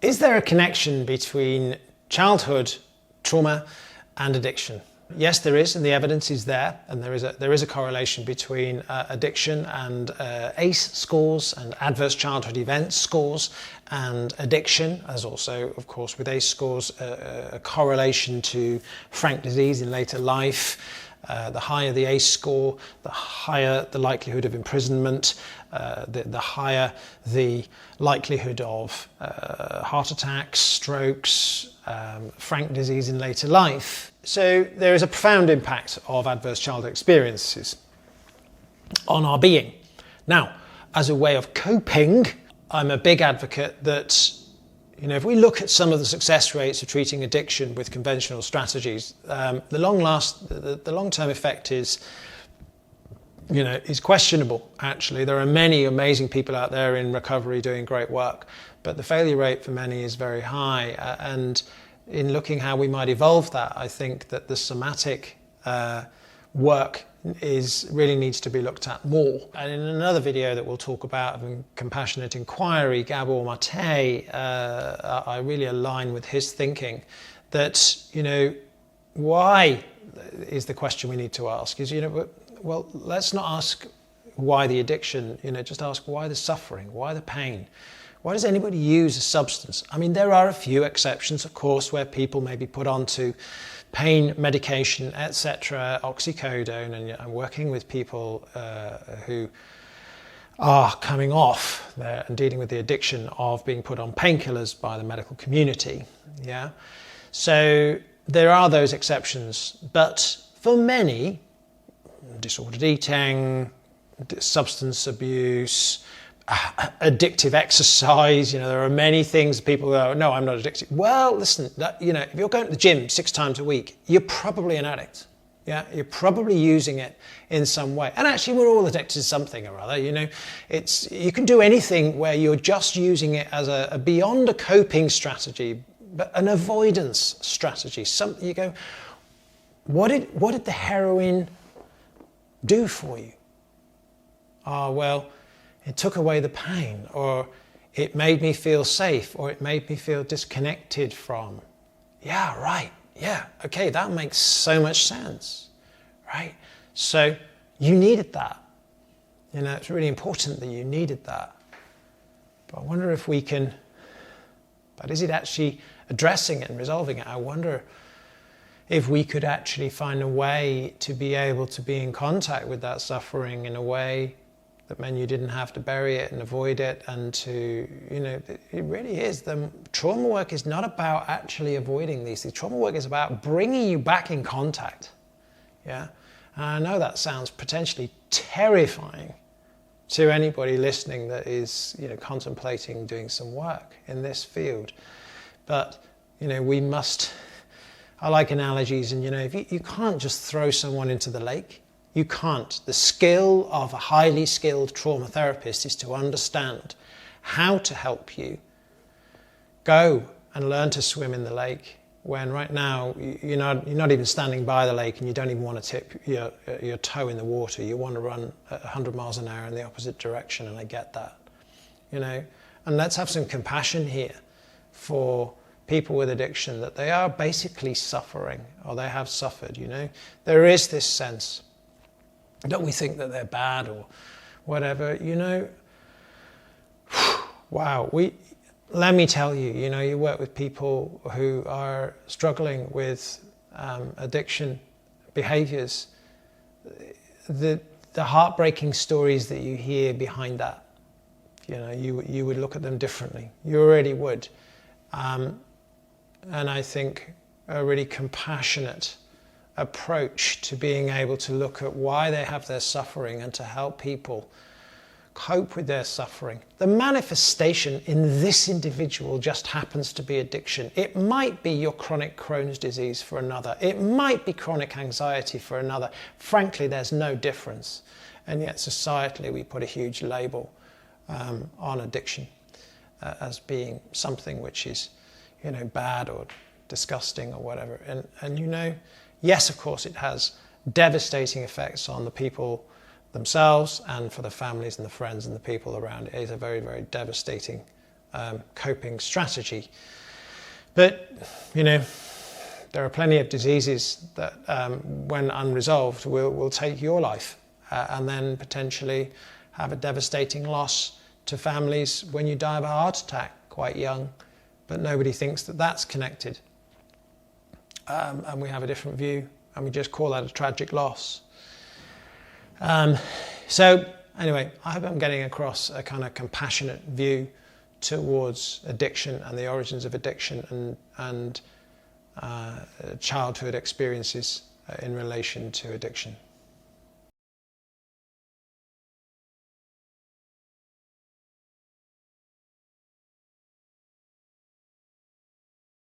Is there a connection between childhood trauma and addiction? Yes, there is, and the evidence is there, and there is a correlation between addiction and ACE scores and adverse childhood events scores and addiction. There's also, of course, with ACE scores, a correlation to frank disease in later life. The higher the ACE score, the higher the likelihood of imprisonment, the higher the likelihood of heart attacks, strokes, frank disease in later life. So there is a profound impact of adverse childhood experiences on our being. Now, as a way of coping, I'm a big advocate that, if we look at some of the success rates of treating addiction with conventional strategies, the long-term effect is questionable, actually. There are many amazing people out there in recovery doing great work, but the failure rate for many is very high. And in looking how we might evolve that, I think that the somatic work really needs to be looked at more. And in another video that we'll talk about, compassionate inquiry, Gabor Mate, I really align with his thinking that, why is the question we need to ask is, well, let's not ask why the addiction, just ask why the suffering, why the pain. Why does anybody use a substance? I mean, there are a few exceptions, of course, where people may be put onto pain medication, etc., oxycodone, and I'm working with people who are coming off there and dealing with the addiction of being put on painkillers by the medical community. Yeah, so there are those exceptions, but for many, disordered eating, substance abuse, addictive exercise, there are many things people go, no, I'm not addicted. Well, listen, if you're going to the gym 6 times a week, you're probably an addict. Yeah, you're probably using it in some way. And actually, we're all addicted to something or other. You can do anything where you're just using it as a beyond a coping strategy, but an avoidance strategy. You go, what did the heroin do for you? Oh, well, it took away the pain, or it made me feel safe, or it made me feel disconnected from. Yeah, right. Yeah, okay, that makes so much sense, right? So you needed that. It's really important that you needed that. But I wonder if we can, but is it actually addressing it and resolving it? I wonder if we could actually find a way to be able to be in contact with that suffering in a way that meant you didn't have to bury it and avoid it, and to, it really is. The trauma work is not about actually avoiding these things. Trauma work is about bringing you back in contact. Yeah, and I know that sounds potentially terrifying to anybody listening that is, contemplating doing some work in this field. But, we must, I like analogies, and, if you can't just throw someone into the lake. You can't. The skill of a highly skilled trauma therapist is to understand how to help you go and learn to swim in the lake, when right now you're not even standing by the lake and you don't even want to tip your toe in the water. You want to run at 100 miles an hour in the opposite direction, and I get that. And let's have some compassion here for people with addiction, that they are basically suffering, or they have suffered. There is this sense. Don't we think that they're bad or whatever? Wow. Let me tell you, you work with people who are struggling with addiction behaviors. The heartbreaking stories that you hear behind that, you would look at them differently. You already would. And I think a really compassionate approach to being able to look at why they have their suffering and to help people cope with their suffering. The manifestation in this individual just happens to be addiction. It might be your chronic Crohn's disease for another. It might be chronic anxiety for another. Frankly, there's no difference. And yet societally we put a huge label on addiction as being something which is, bad or disgusting or whatever. And yes, of course, it has devastating effects on the people themselves and for the families and the friends and the people around it. It is a very, very devastating coping strategy. But, you know, there are plenty of diseases that, when unresolved, will take your life and then potentially have a devastating loss to families when you die of a heart attack quite young, but nobody thinks that that's connected. And we have a different view, and we just call that a tragic loss. So anyway, I hope I'm getting across a kind of compassionate view towards addiction and the origins of addiction and childhood experiences in relation to addiction.